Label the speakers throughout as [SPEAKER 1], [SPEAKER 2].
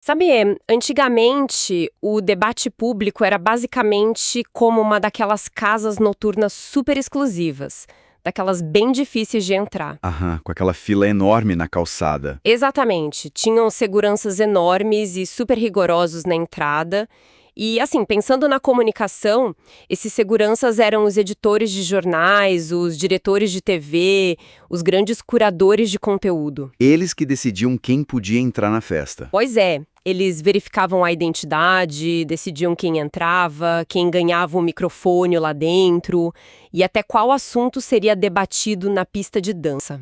[SPEAKER 1] Sabe, antigamente o debate público era basicamente como uma daquelas casas noturnas super exclusivas, daquelas bem difíceis de entrar.
[SPEAKER 2] Aham, com aquela fila enorme na calçada.
[SPEAKER 1] Exatamente, tinham seguranças enormes e super rigorosos na entrada. E assim, pensando na comunicação, esses seguranças eram os editores de jornais, os diretores de TV, os grandes curadores de conteúdo.
[SPEAKER 2] Eles que decidiam quem podia entrar na festa.
[SPEAKER 1] Pois é, eles verificavam a identidade, decidiam quem entrava, quem ganhava o microfone lá dentro e até qual assunto seria debatido na pista de dança.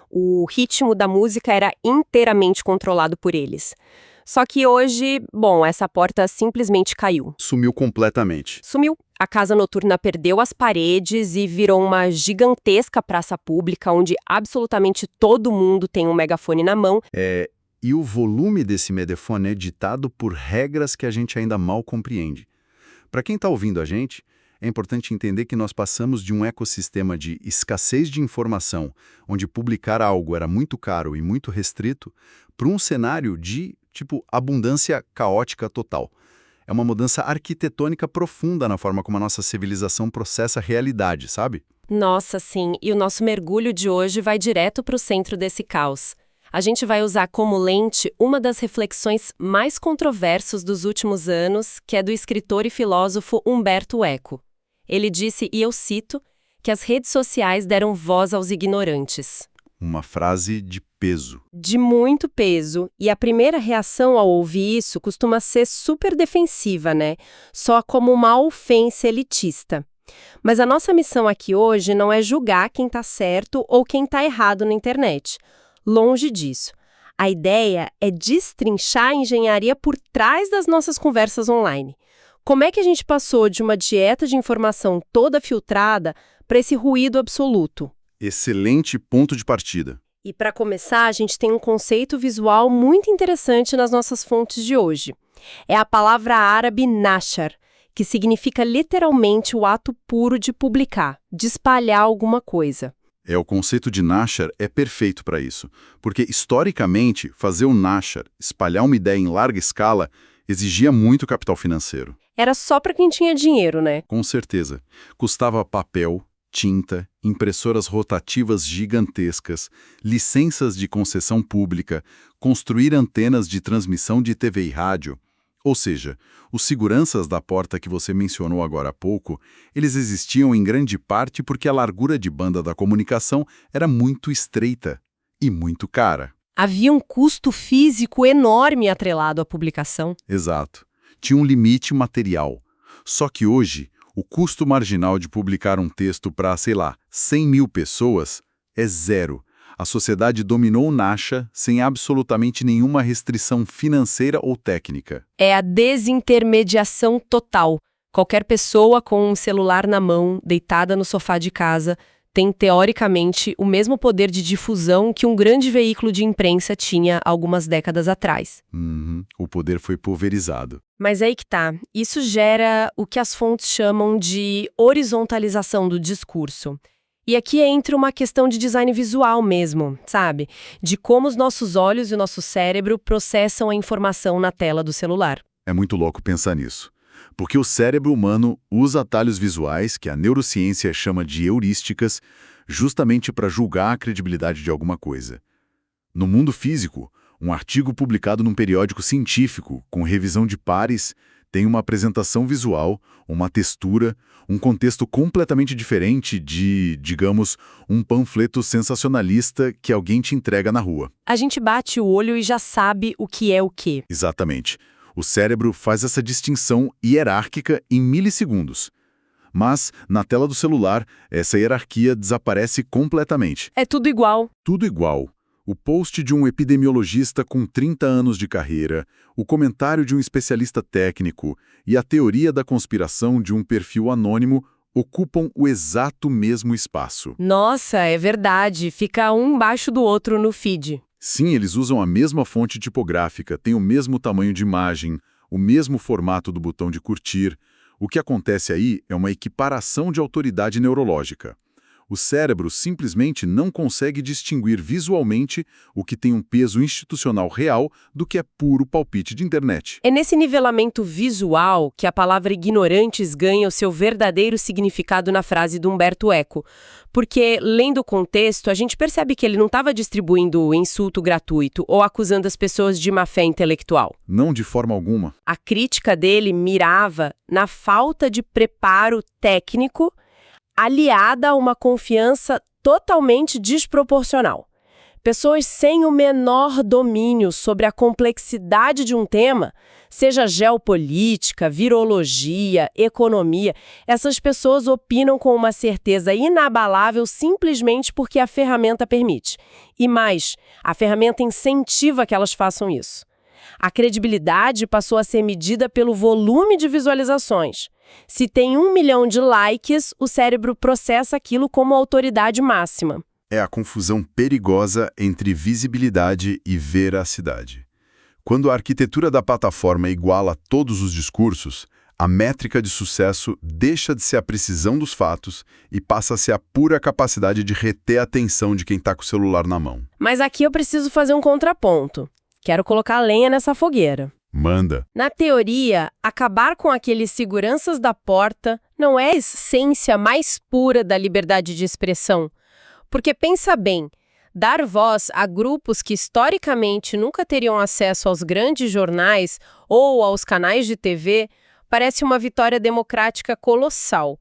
[SPEAKER 1] O ritmo da música era inteiramente controlado por eles. Só que hoje, bom, essa porta simplesmente caiu.
[SPEAKER 2] Sumiu completamente.
[SPEAKER 1] Sumiu. A casa noturna perdeu as paredes e virou uma gigantesca praça pública onde absolutamente todo mundo tem um megafone na mão.
[SPEAKER 2] E o volume desse megafone é ditado por regras que a gente ainda mal compreende. Para quem está ouvindo a gente, é importante entender que nós passamos de um ecossistema de escassez de informação, onde publicar algo era muito caro e muito restrito, para um cenário de, abundância caótica total. É uma mudança arquitetônica profunda na forma como a nossa civilização processa a realidade, sabe?
[SPEAKER 1] Nossa, sim, e o nosso mergulho de hoje vai direto para o centro desse caos. A gente vai usar como lente uma das reflexões mais controversas dos últimos anos, que é do escritor e filósofo Humberto Eco. Ele disse, e eu cito, que as redes sociais deram voz aos ignorantes.
[SPEAKER 2] Uma frase de peso.
[SPEAKER 1] De muito peso, e a primeira reação ao ouvir isso costuma ser super defensiva, né? Só como uma ofensa elitista. Mas a nossa missão aqui hoje não é julgar quem está certo ou quem está errado na internet. Longe disso. A ideia é destrinchar a engenharia por trás das nossas conversas online. Como é que a gente passou de uma dieta de informação toda filtrada para esse ruído absoluto?
[SPEAKER 2] Excelente ponto de partida.
[SPEAKER 1] E para começar, a gente tem um conceito visual muito interessante nas nossas fontes de hoje. É a palavra árabe nashar, que significa literalmente o ato puro de publicar, de espalhar alguma coisa.
[SPEAKER 2] O conceito de nashar é perfeito para isso, porque historicamente fazer o nashar, espalhar uma ideia em larga escala, exigia muito capital financeiro.
[SPEAKER 1] Era só para quem tinha dinheiro, né?
[SPEAKER 2] Com certeza. Custava papel, tinta, impressoras rotativas gigantescas, licenças de concessão pública, construir antenas de transmissão de TV e rádio. Ou seja, os seguranças da porta que você mencionou agora há pouco, eles existiam em grande parte porque a largura de banda da comunicação era muito estreita e muito cara.
[SPEAKER 1] Havia um custo físico enorme atrelado à publicação.
[SPEAKER 2] Exato. Tinha um limite material. Só que hoje, o custo marginal de publicar um texto para, 100 mil pessoas é zero. A sociedade dominou o Nasha sem absolutamente nenhuma restrição financeira ou técnica.
[SPEAKER 1] É a desintermediação total. Qualquer pessoa com um celular na mão, deitada no sofá de casa, tem, teoricamente, o mesmo poder de difusão que um grande veículo de imprensa tinha algumas décadas atrás.
[SPEAKER 2] O poder foi pulverizado.
[SPEAKER 1] Mas aí que tá. Isso gera o que as fontes chamam de horizontalização do discurso. E aqui entra uma questão de design visual mesmo, sabe? De como os nossos olhos e o nosso cérebro processam a informação na tela do celular.
[SPEAKER 2] É muito louco pensar nisso. Porque o cérebro humano usa atalhos visuais, que a neurociência chama de heurísticas, justamente para julgar a credibilidade de alguma coisa. No mundo físico, um artigo publicado num periódico científico, com revisão de pares, tem uma apresentação visual, uma textura, um contexto completamente diferente de, digamos, um panfleto sensacionalista que alguém te entrega na rua.
[SPEAKER 1] A gente bate o olho e já sabe o que é o quê.
[SPEAKER 2] Exatamente. O cérebro faz essa distinção hierárquica em milissegundos. Mas, na tela do celular, essa hierarquia desaparece completamente.
[SPEAKER 1] É tudo igual.
[SPEAKER 2] Tudo igual. O post de um epidemiologista com 30 anos de carreira, o comentário de um especialista técnico e a teoria da conspiração de um perfil anônimo ocupam o exato mesmo espaço.
[SPEAKER 1] Nossa, é verdade. Fica um embaixo do outro no feed.
[SPEAKER 2] Sim, eles usam a mesma fonte tipográfica, têm o mesmo tamanho de imagem, o mesmo formato do botão de curtir. O que acontece aí é uma equiparação de autoridade neurológica. O cérebro simplesmente não consegue distinguir visualmente o que tem um peso institucional real do que é puro palpite de internet.
[SPEAKER 1] É nesse nivelamento visual que a palavra ignorantes ganha o seu verdadeiro significado na frase do Humberto Eco. Porque, lendo o contexto, a gente percebe que ele não estava distribuindo insulto gratuito ou acusando as pessoas de má-fé intelectual.
[SPEAKER 2] Não de forma alguma.
[SPEAKER 1] A crítica dele mirava na falta de preparo técnico aliada a uma confiança totalmente desproporcional. Pessoas sem o menor domínio sobre a complexidade de um tema, seja geopolítica, virologia, economia, essas pessoas opinam com uma certeza inabalável simplesmente porque a ferramenta permite. E mais, a ferramenta incentiva que elas façam isso. A credibilidade passou a ser medida pelo volume de visualizações. Se tem 1 milhão de likes, o cérebro processa aquilo como autoridade máxima.
[SPEAKER 2] É a confusão perigosa entre visibilidade e veracidade. Quando a arquitetura da plataforma iguala todos os discursos, a métrica de sucesso deixa de ser a precisão dos fatos e passa a ser a pura capacidade de reter a atenção de quem está com o celular na mão.
[SPEAKER 1] Mas aqui eu preciso fazer um contraponto. Quero colocar lenha nessa fogueira.
[SPEAKER 2] Manda.
[SPEAKER 1] Na teoria, acabar com aqueles seguranças da porta não é a essência mais pura da liberdade de expressão. Porque pensa bem, dar voz a grupos que historicamente nunca teriam acesso aos grandes jornais ou aos canais de TV parece uma vitória democrática colossal.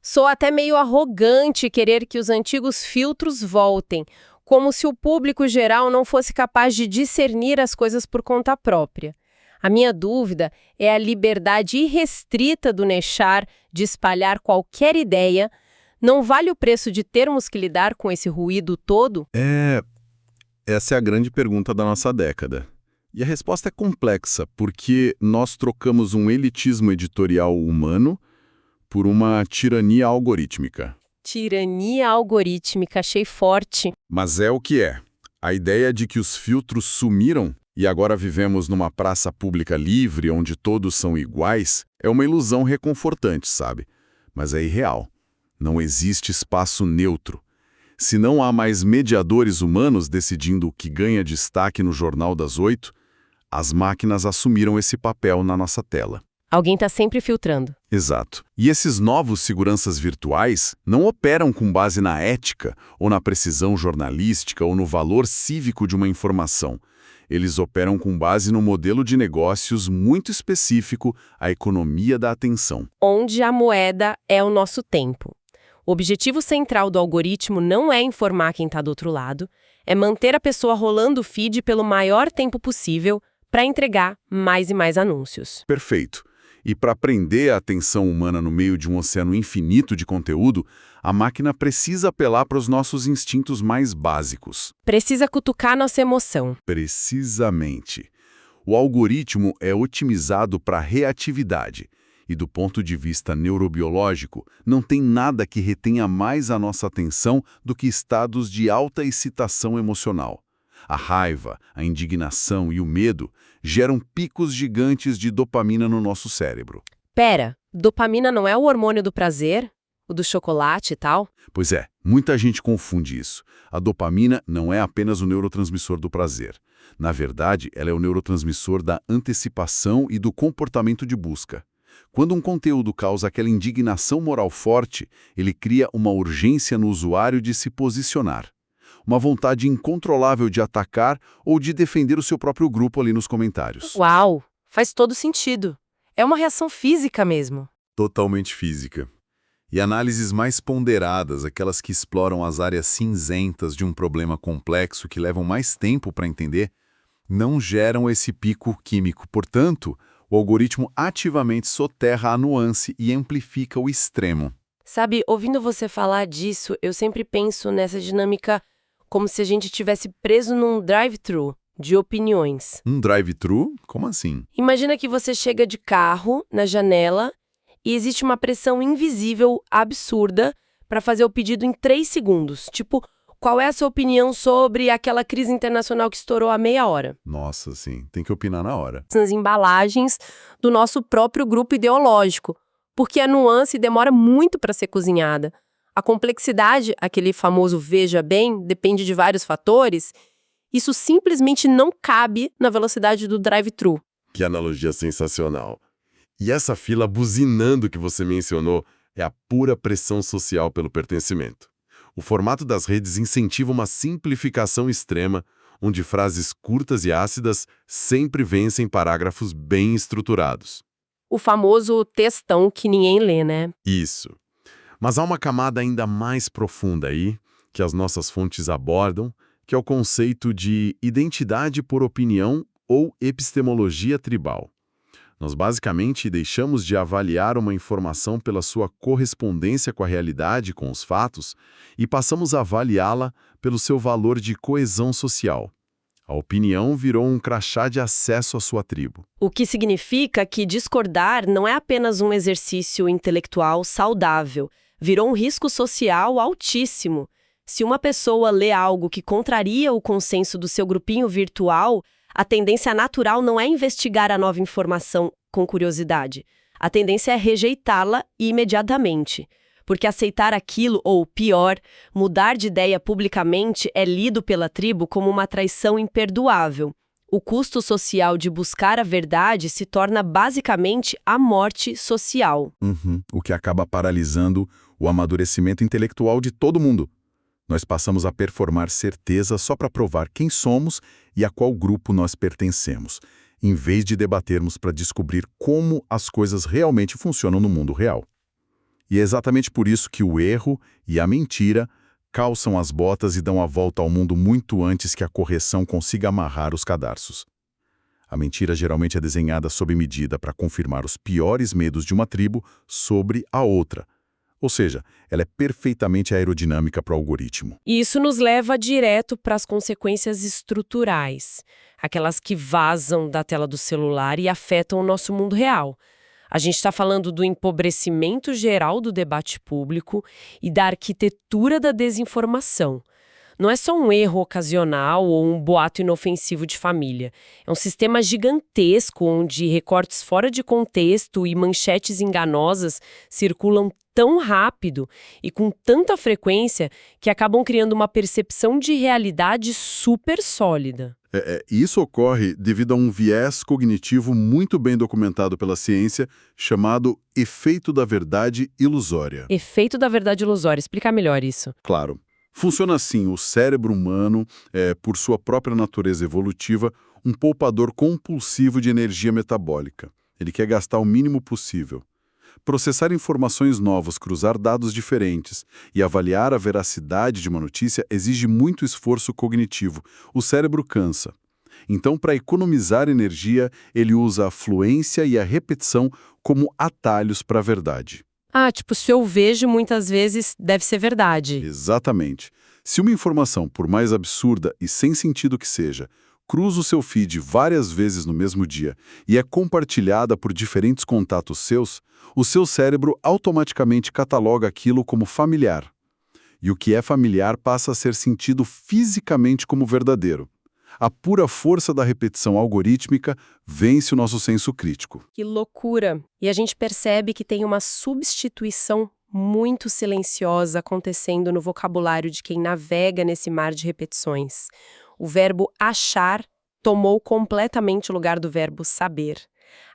[SPEAKER 1] Soa até meio arrogante querer que os antigos filtros voltem, como se o público geral não fosse capaz de discernir as coisas por conta própria. A minha dúvida é a liberdade irrestrita do Nechar de espalhar qualquer ideia. Não vale o preço de termos que lidar com esse ruído todo?
[SPEAKER 2] Essa é a grande pergunta da nossa década. E a resposta é complexa, porque nós trocamos um elitismo editorial humano por uma tirania algorítmica.
[SPEAKER 1] Tirania algorítmica, achei forte.
[SPEAKER 2] Mas é o que é. A ideia de que os filtros sumiram e agora vivemos numa praça pública livre onde todos são iguais é uma ilusão reconfortante, sabe? Mas é irreal. Não existe espaço neutro. Se não há mais mediadores humanos decidindo o que ganha destaque no Jornal das 8, as máquinas assumiram esse papel na nossa tela.
[SPEAKER 1] Alguém está sempre filtrando.
[SPEAKER 2] Exato. E esses novos seguranças virtuais não operam com base na ética, ou na precisão jornalística, ou no valor cívico de uma informação. Eles operam com base num modelo de negócios muito específico, a economia da atenção.
[SPEAKER 1] Onde a moeda é o nosso tempo. O objetivo central do algoritmo não é informar quem está do outro lado, é manter a pessoa rolando o feed pelo maior tempo possível para entregar mais e mais anúncios.
[SPEAKER 2] Perfeito. E para prender a atenção humana no meio de um oceano infinito de conteúdo, a máquina precisa apelar para os nossos instintos mais básicos.
[SPEAKER 1] Precisa cutucar nossa emoção.
[SPEAKER 2] Precisamente. O algoritmo é otimizado para reatividade. E do ponto de vista neurobiológico, não tem nada que retenha mais a nossa atenção do que estados de alta excitação emocional. A raiva, a indignação e o medo geram picos gigantes de dopamina no nosso cérebro.
[SPEAKER 1] Pera, dopamina não é o hormônio do prazer? O do chocolate e tal?
[SPEAKER 2] Pois é, muita gente confunde isso. A dopamina não é apenas o neurotransmissor do prazer. Na verdade, ela é o neurotransmissor da antecipação e do comportamento de busca. Quando um conteúdo causa aquela indignação moral forte, ele cria uma urgência no usuário de se posicionar. Uma vontade incontrolável de atacar ou de defender o seu próprio grupo ali nos comentários.
[SPEAKER 1] Uau, faz todo sentido. É uma reação física mesmo.
[SPEAKER 2] Totalmente física. E análises mais ponderadas, aquelas que exploram as áreas cinzentas de um problema complexo que levam mais tempo para entender, não geram esse pico químico. Portanto, o algoritmo ativamente soterra a nuance e amplifica o extremo.
[SPEAKER 1] Sabe, ouvindo você falar disso, eu sempre penso nessa dinâmica como se a gente estivesse preso num drive-thru de opiniões.
[SPEAKER 2] Um drive-thru? Como assim?
[SPEAKER 1] Imagina que você chega de carro na janela e existe uma pressão invisível, absurda, para fazer o pedido em 3 segundos. Tipo, qual é a sua opinião sobre aquela crise internacional que estourou há meia hora?
[SPEAKER 2] Nossa, sim, tem que opinar na hora.
[SPEAKER 1] Nas embalagens do nosso próprio grupo ideológico, porque a nuance demora muito para ser cozinhada. A complexidade, aquele famoso veja bem, depende de vários fatores. Isso simplesmente não cabe na velocidade do drive-thru.
[SPEAKER 3] Que analogia sensacional. E essa fila buzinando que você mencionou é a pura pressão social pelo pertencimento. O formato das redes incentiva uma simplificação extrema, onde frases curtas e ácidas sempre vencem parágrafos bem estruturados.
[SPEAKER 1] O famoso textão que ninguém lê, né?
[SPEAKER 3] Isso. Mas há uma camada ainda mais profunda aí, que as nossas fontes abordam, que é o conceito de identidade por opinião ou epistemologia tribal. Nós basicamente deixamos de avaliar uma informação pela sua correspondência com a realidade, com os fatos, e passamos a avaliá-la pelo seu valor de coesão social. A opinião virou um crachá de acesso à sua tribo.
[SPEAKER 1] O que significa que discordar não é apenas um exercício intelectual saudável, virou um risco social altíssimo. Se uma pessoa lê algo que contraria o consenso do seu grupinho virtual, a tendência natural não é investigar a nova informação com curiosidade. A tendência é rejeitá-la imediatamente. Porque aceitar aquilo, ou pior, mudar de ideia publicamente é lido pela tribo como uma traição imperdoável. O custo social de buscar a verdade se torna basicamente a morte social.
[SPEAKER 2] O que acaba paralisando o amadurecimento intelectual de todo mundo. Nós passamos a performar certeza só para provar quem somos e a qual grupo nós pertencemos, em vez de debatermos para descobrir como as coisas realmente funcionam no mundo real. E é exatamente por isso que o erro e a mentira calçam as botas e dão a volta ao mundo muito antes que a correção consiga amarrar os cadarços. A mentira geralmente é desenhada sob medida para confirmar os piores medos de uma tribo sobre a outra. Ou seja, ela é perfeitamente aerodinâmica para o algoritmo.
[SPEAKER 1] E isso nos leva direto para as consequências estruturais, aquelas que vazam da tela do celular e afetam o nosso mundo real. A gente está falando do empobrecimento geral do debate público e da arquitetura da desinformação. Não é só um erro ocasional ou um boato inofensivo de família. É um sistema gigantesco onde recortes fora de contexto e manchetes enganosas circulam tão rápido e com tanta frequência que acabam criando uma percepção de realidade super sólida.
[SPEAKER 2] Isso ocorre devido a um viés cognitivo muito bem documentado pela ciência, chamado efeito da verdade ilusória.
[SPEAKER 1] Efeito da verdade ilusória. Explica melhor isso.
[SPEAKER 2] Claro. Funciona assim: o cérebro humano é, por sua própria natureza evolutiva, um poupador compulsivo de energia metabólica. Ele quer gastar o mínimo possível. Processar informações novas, cruzar dados diferentes e avaliar a veracidade de uma notícia exige muito esforço cognitivo. O cérebro cansa. Então, para economizar energia, ele usa a fluência e a repetição como atalhos para a verdade.
[SPEAKER 1] Tipo, se eu vejo muitas vezes, deve ser verdade.
[SPEAKER 2] Exatamente. Se uma informação, por mais absurda e sem sentido que seja, cruza o seu feed várias vezes no mesmo dia e é compartilhada por diferentes contatos seus, o seu cérebro automaticamente cataloga aquilo como familiar. E o que é familiar passa a ser sentido fisicamente como verdadeiro. A pura força da repetição algorítmica vence o nosso senso crítico.
[SPEAKER 1] Que loucura! E a gente percebe que tem uma substituição muito silenciosa acontecendo no vocabulário de quem navega nesse mar de repetições. O verbo achar tomou completamente o lugar do verbo saber.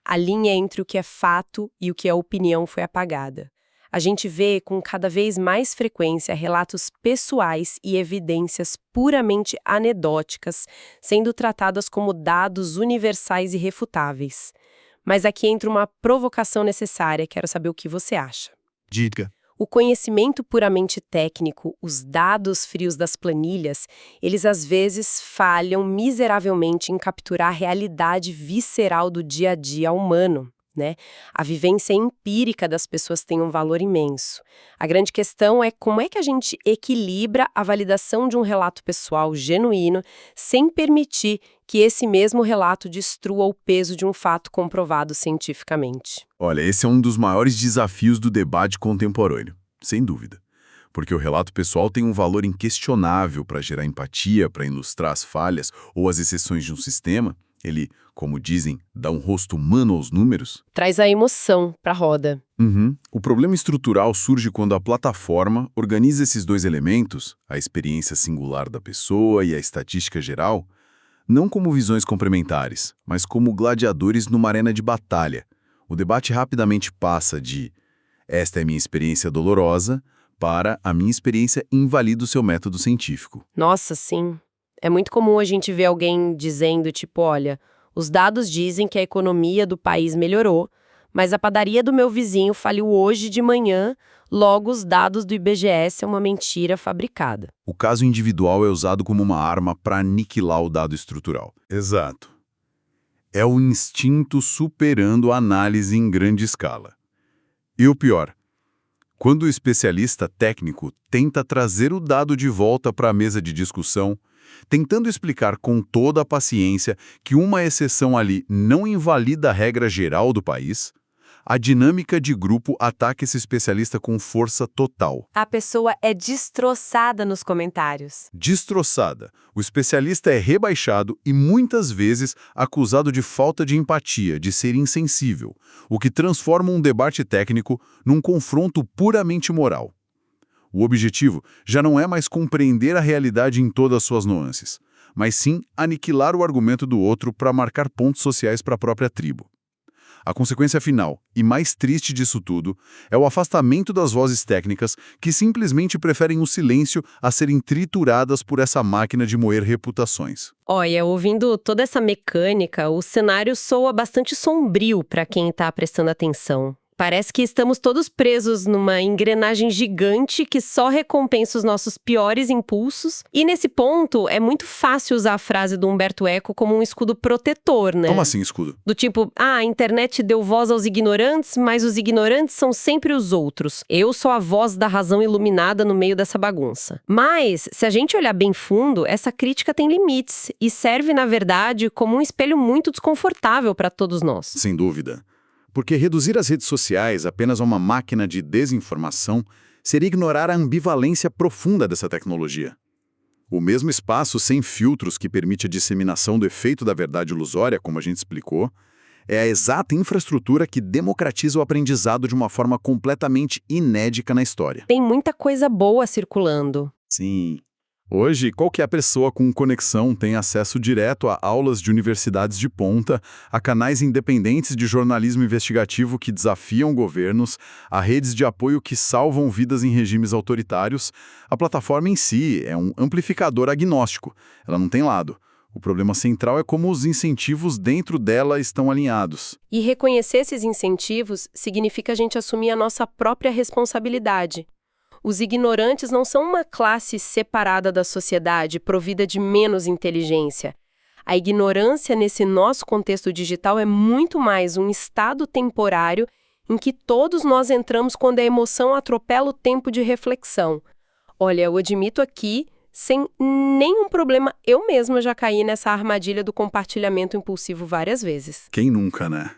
[SPEAKER 1] A linha entre o que é fato e o que é opinião foi apagada. A gente vê com cada vez mais frequência relatos pessoais e evidências puramente anedóticas sendo tratadas como dados universais e refutáveis. Mas aqui entra uma provocação necessária, quero saber o que você acha.
[SPEAKER 2] Diga.
[SPEAKER 1] O conhecimento puramente técnico, os dados frios das planilhas, eles às vezes falham miseravelmente em capturar a realidade visceral do dia a dia humano, né? A vivência empírica das pessoas tem um valor imenso. A grande questão é como é que a gente equilibra a validação de um relato pessoal genuíno sem permitir que esse mesmo relato destrua o peso de um fato comprovado cientificamente.
[SPEAKER 2] Olha, esse é um dos maiores desafios do debate contemporâneo, sem dúvida. Porque o relato pessoal tem um valor inquestionável para gerar empatia, para ilustrar as falhas ou as exceções de um sistema, Ele, como dizem, dá um rosto humano aos números.
[SPEAKER 1] Traz a emoção para a roda.
[SPEAKER 2] O problema estrutural surge quando a plataforma organiza esses dois elementos, a experiência singular da pessoa e a estatística geral, não como visões complementares, mas como gladiadores numa arena de batalha. O debate rapidamente passa de "esta é minha experiência dolorosa" para "a minha experiência invalida o seu método científico".
[SPEAKER 1] Nossa, sim. É muito comum a gente ver alguém dizendo, tipo, olha, os dados dizem que a economia do país melhorou, mas a padaria do meu vizinho faliu hoje de manhã, logo os dados do IBGE são uma mentira fabricada.
[SPEAKER 2] O caso individual é usado como uma arma para aniquilar o dado estrutural. Exato. É o instinto superando a análise em grande escala. E o pior, quando o especialista técnico tenta trazer o dado de volta para a mesa de discussão, tentando explicar com toda a paciência que uma exceção ali não invalida a regra geral do país, a dinâmica de grupo ataca esse especialista com força total.
[SPEAKER 1] A pessoa é destroçada nos comentários.
[SPEAKER 2] Destroçada. O especialista é rebaixado e muitas vezes acusado de falta de empatia, de ser insensível, o que transforma um debate técnico num confronto puramente moral. O objetivo já não é mais compreender a realidade em todas as suas nuances, mas sim aniquilar o argumento do outro para marcar pontos sociais para a própria tribo. A consequência final, e mais triste disso tudo, é o afastamento das vozes técnicas que simplesmente preferem o silêncio a serem trituradas por essa máquina de moer reputações.
[SPEAKER 1] Olha, ouvindo toda essa mecânica, o cenário soa bastante sombrio para quem está prestando atenção. Parece que estamos todos presos numa engrenagem gigante que só recompensa os nossos piores impulsos. E nesse ponto, é muito fácil usar a frase do Humberto Eco como um escudo protetor, né?
[SPEAKER 2] Como assim, escudo?
[SPEAKER 1] Do tipo, a internet deu voz aos ignorantes, mas os ignorantes são sempre os outros. Eu sou a voz da razão iluminada no meio dessa bagunça. Mas, se a gente olhar bem fundo, essa crítica tem limites e serve, na verdade, como um espelho muito desconfortável para todos nós.
[SPEAKER 2] Sem dúvida. Porque reduzir as redes sociais apenas a uma máquina de desinformação seria ignorar a ambivalência profunda dessa tecnologia. O mesmo espaço sem filtros que permite a disseminação do efeito da verdade ilusória, como a gente explicou, é a exata infraestrutura que democratiza o aprendizado de uma forma completamente inédita na história.
[SPEAKER 1] Tem muita coisa boa circulando.
[SPEAKER 2] Sim. Hoje, qualquer pessoa com conexão tem acesso direto a aulas de universidades de ponta, a canais independentes de jornalismo investigativo que desafiam governos, a redes de apoio que salvam vidas em regimes autoritários. A plataforma em si é um amplificador agnóstico. Ela não tem lado. O problema central é como os incentivos dentro dela estão alinhados.
[SPEAKER 1] E reconhecer esses incentivos significa a gente assumir a nossa própria responsabilidade. Os ignorantes não são uma classe separada da sociedade, provida de menos inteligência. A ignorância nesse nosso contexto digital é muito mais um estado temporário em que todos nós entramos quando a emoção atropela o tempo de reflexão. Olha, eu admito aqui, sem nenhum problema, eu mesma já caí nessa armadilha do compartilhamento impulsivo várias vezes.
[SPEAKER 2] Quem nunca, né?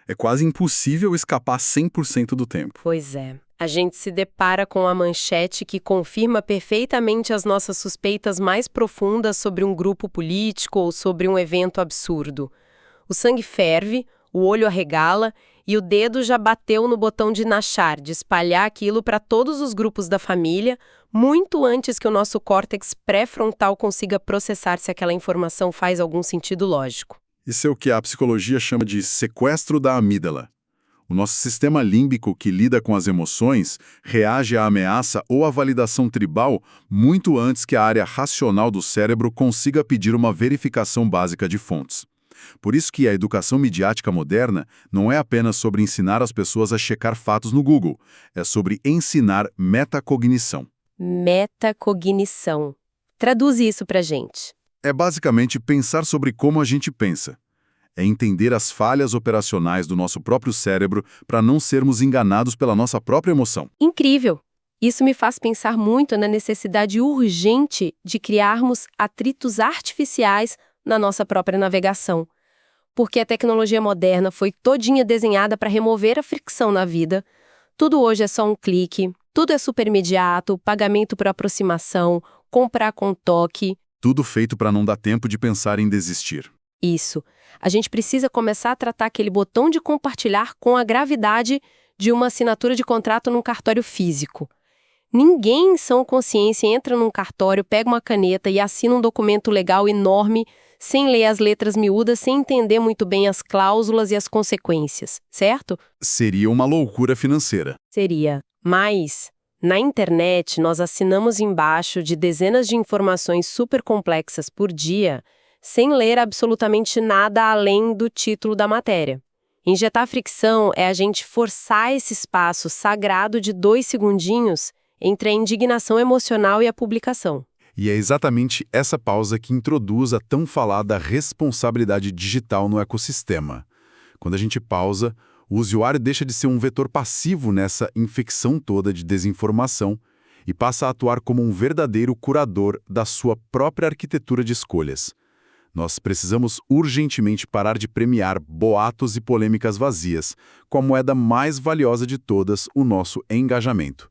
[SPEAKER 2] É quase impossível escapar 100% do tempo.
[SPEAKER 1] Pois é. A gente se depara com a manchete que confirma perfeitamente as nossas suspeitas mais profundas sobre um grupo político ou sobre um evento absurdo. O sangue ferve, o olho arregala e o dedo já bateu no botão de nachar, de espalhar aquilo para todos os grupos da família, muito antes que o nosso córtex pré-frontal consiga processar se aquela informação faz algum sentido lógico.
[SPEAKER 2] Isso é o que a psicologia chama de sequestro da amígdala. O nosso sistema límbico, que lida com as emoções, reage à ameaça ou à validação tribal muito antes que a área racional do cérebro consiga pedir uma verificação básica de fontes. Por isso que a educação midiática moderna não é apenas sobre ensinar as pessoas a checar fatos no Google, é sobre ensinar metacognição.
[SPEAKER 1] Metacognição. Traduz isso pra gente.
[SPEAKER 2] É basicamente pensar sobre como a gente pensa. É entender as falhas operacionais do nosso próprio cérebro para não sermos enganados pela nossa própria emoção.
[SPEAKER 1] Incrível! Isso me faz pensar muito na necessidade urgente de criarmos atritos artificiais na nossa própria navegação. Porque a tecnologia moderna foi todinha desenhada para remover a fricção na vida. Tudo hoje é só um clique, tudo é super imediato, pagamento por aproximação, comprar com toque.
[SPEAKER 2] Tudo feito para não dar tempo de pensar em desistir.
[SPEAKER 1] Isso. A gente precisa começar a tratar aquele botão de compartilhar com a gravidade de uma assinatura de contrato num cartório físico. Ninguém em sã consciência entra num cartório, pega uma caneta e assina um documento legal enorme, sem ler as letras miúdas, sem entender muito bem as cláusulas e as consequências, certo?
[SPEAKER 2] Seria uma loucura financeira.
[SPEAKER 1] Seria. Mas, na internet, nós assinamos embaixo de dezenas de informações super complexas por dia, sem ler absolutamente nada além do título da matéria. Injetar fricção é a gente forçar esse espaço sagrado de 2 segundinhos entre a indignação emocional e a publicação.
[SPEAKER 2] E é exatamente essa pausa que introduz a tão falada responsabilidade digital no ecossistema. Quando a gente pausa, o usuário deixa de ser um vetor passivo nessa infecção toda de desinformação e passa a atuar como um verdadeiro curador da sua própria arquitetura de escolhas. Nós precisamos urgentemente parar de premiar boatos e polêmicas vazias, com a moeda mais valiosa de todas, o nosso engajamento.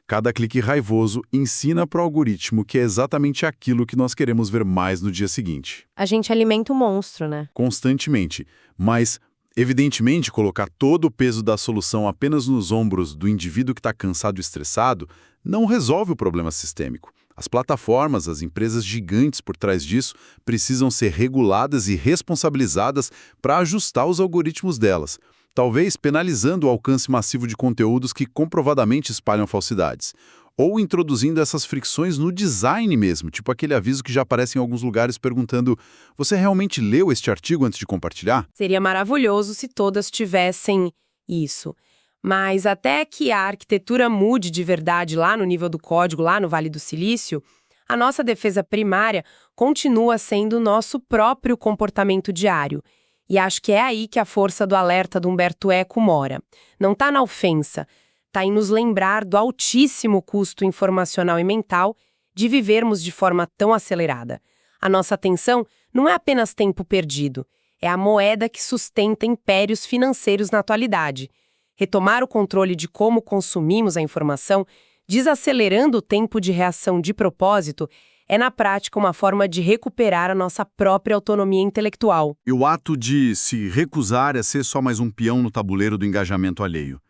[SPEAKER 2] Cada clique raivoso ensina para o algoritmo que é exatamente aquilo que nós queremos ver mais no dia seguinte.
[SPEAKER 1] A gente alimenta o monstro, né?
[SPEAKER 2] Constantemente. Mas, evidentemente, colocar todo o peso da solução apenas nos ombros do indivíduo que está cansado e estressado não resolve o problema sistêmico. As plataformas, as empresas gigantes por trás disso, precisam ser reguladas e responsabilizadas para ajustar os algoritmos delas, talvez penalizando o alcance massivo de conteúdos que comprovadamente espalham falsidades, ou introduzindo essas fricções no design mesmo, tipo aquele aviso que já aparece em alguns lugares perguntando: você realmente leu este artigo antes de compartilhar?
[SPEAKER 1] Seria maravilhoso se todas tivessem isso. Mas até que a arquitetura mude de verdade lá no nível do código, lá no Vale do Silício, a nossa defesa primária continua sendo o nosso próprio comportamento diário. E acho que é aí que a força do alerta do Humberto Eco mora. Não está na ofensa, está em nos lembrar do altíssimo custo informacional e mental de vivermos de forma tão acelerada. A nossa atenção não é apenas tempo perdido, é a moeda que sustenta impérios financeiros na atualidade. Retomar o controle de como consumimos a informação, desacelerando o tempo de reação de propósito, é na prática uma forma de recuperar a nossa própria autonomia intelectual.
[SPEAKER 2] E o ato de se recusar é ser só mais um peão no tabuleiro do engajamento alheio.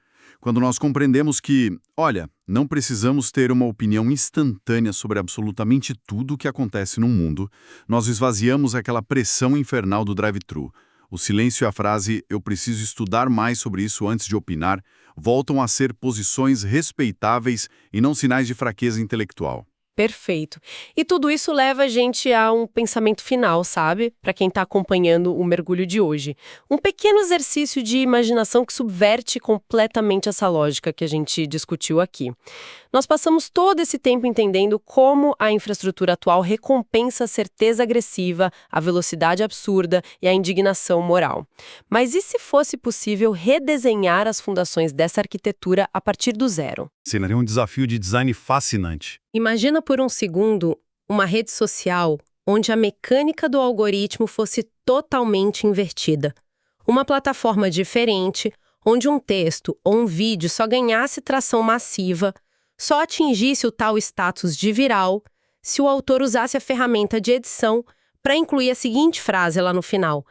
[SPEAKER 2] Quando nós compreendemos que, olha, não precisamos ter uma opinião instantânea sobre absolutamente tudo o que acontece no mundo, nós esvaziamos aquela pressão infernal do drive-thru. O silêncio e a frase "eu preciso estudar mais sobre isso antes de opinar" voltam a ser posições respeitáveis e não sinais de fraqueza intelectual.
[SPEAKER 1] Perfeito. E tudo isso leva a gente a um pensamento final, sabe? Para quem está acompanhando o mergulho de hoje. Um pequeno exercício de imaginação que subverte completamente essa lógica que a gente discutiu aqui. Nós passamos todo esse tempo entendendo como a infraestrutura atual recompensa a certeza agressiva, a velocidade absurda e a indignação moral. Mas e se fosse possível redesenhar as fundações dessa arquitetura a partir do zero?
[SPEAKER 2] Seria um desafio de design fascinante.
[SPEAKER 1] Imagina por um segundo uma rede social onde a mecânica do algoritmo fosse totalmente invertida. Uma plataforma diferente, onde um texto ou um vídeo só ganhasse tração massiva, só atingisse o tal status de viral, se o autor usasse a ferramenta de edição para incluir a seguinte frase lá no final: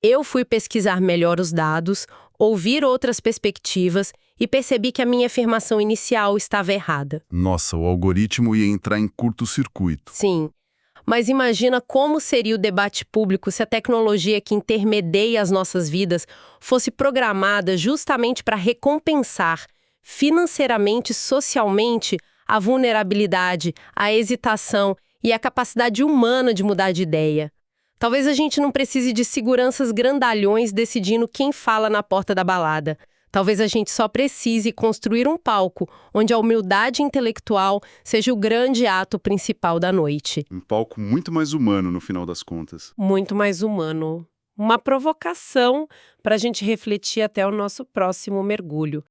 [SPEAKER 1] eu fui pesquisar melhor os dados, ouvir outras perspectivas e percebi que a minha afirmação inicial estava errada.
[SPEAKER 2] Nossa, o algoritmo ia entrar em curto-circuito.
[SPEAKER 1] Sim, mas imagina como seria o debate público se a tecnologia que intermedia as nossas vidas fosse programada justamente para recompensar financeiramente e socialmente a vulnerabilidade, a hesitação e a capacidade humana de mudar de ideia. Talvez a gente não precise de seguranças grandalhões decidindo quem fala na porta da balada. Talvez a gente só precise construir um palco onde a humildade intelectual seja o grande ato principal da noite.
[SPEAKER 2] Um palco muito mais humano, no final das contas.
[SPEAKER 1] Muito mais humano. Uma provocação para a gente refletir até o nosso próximo mergulho.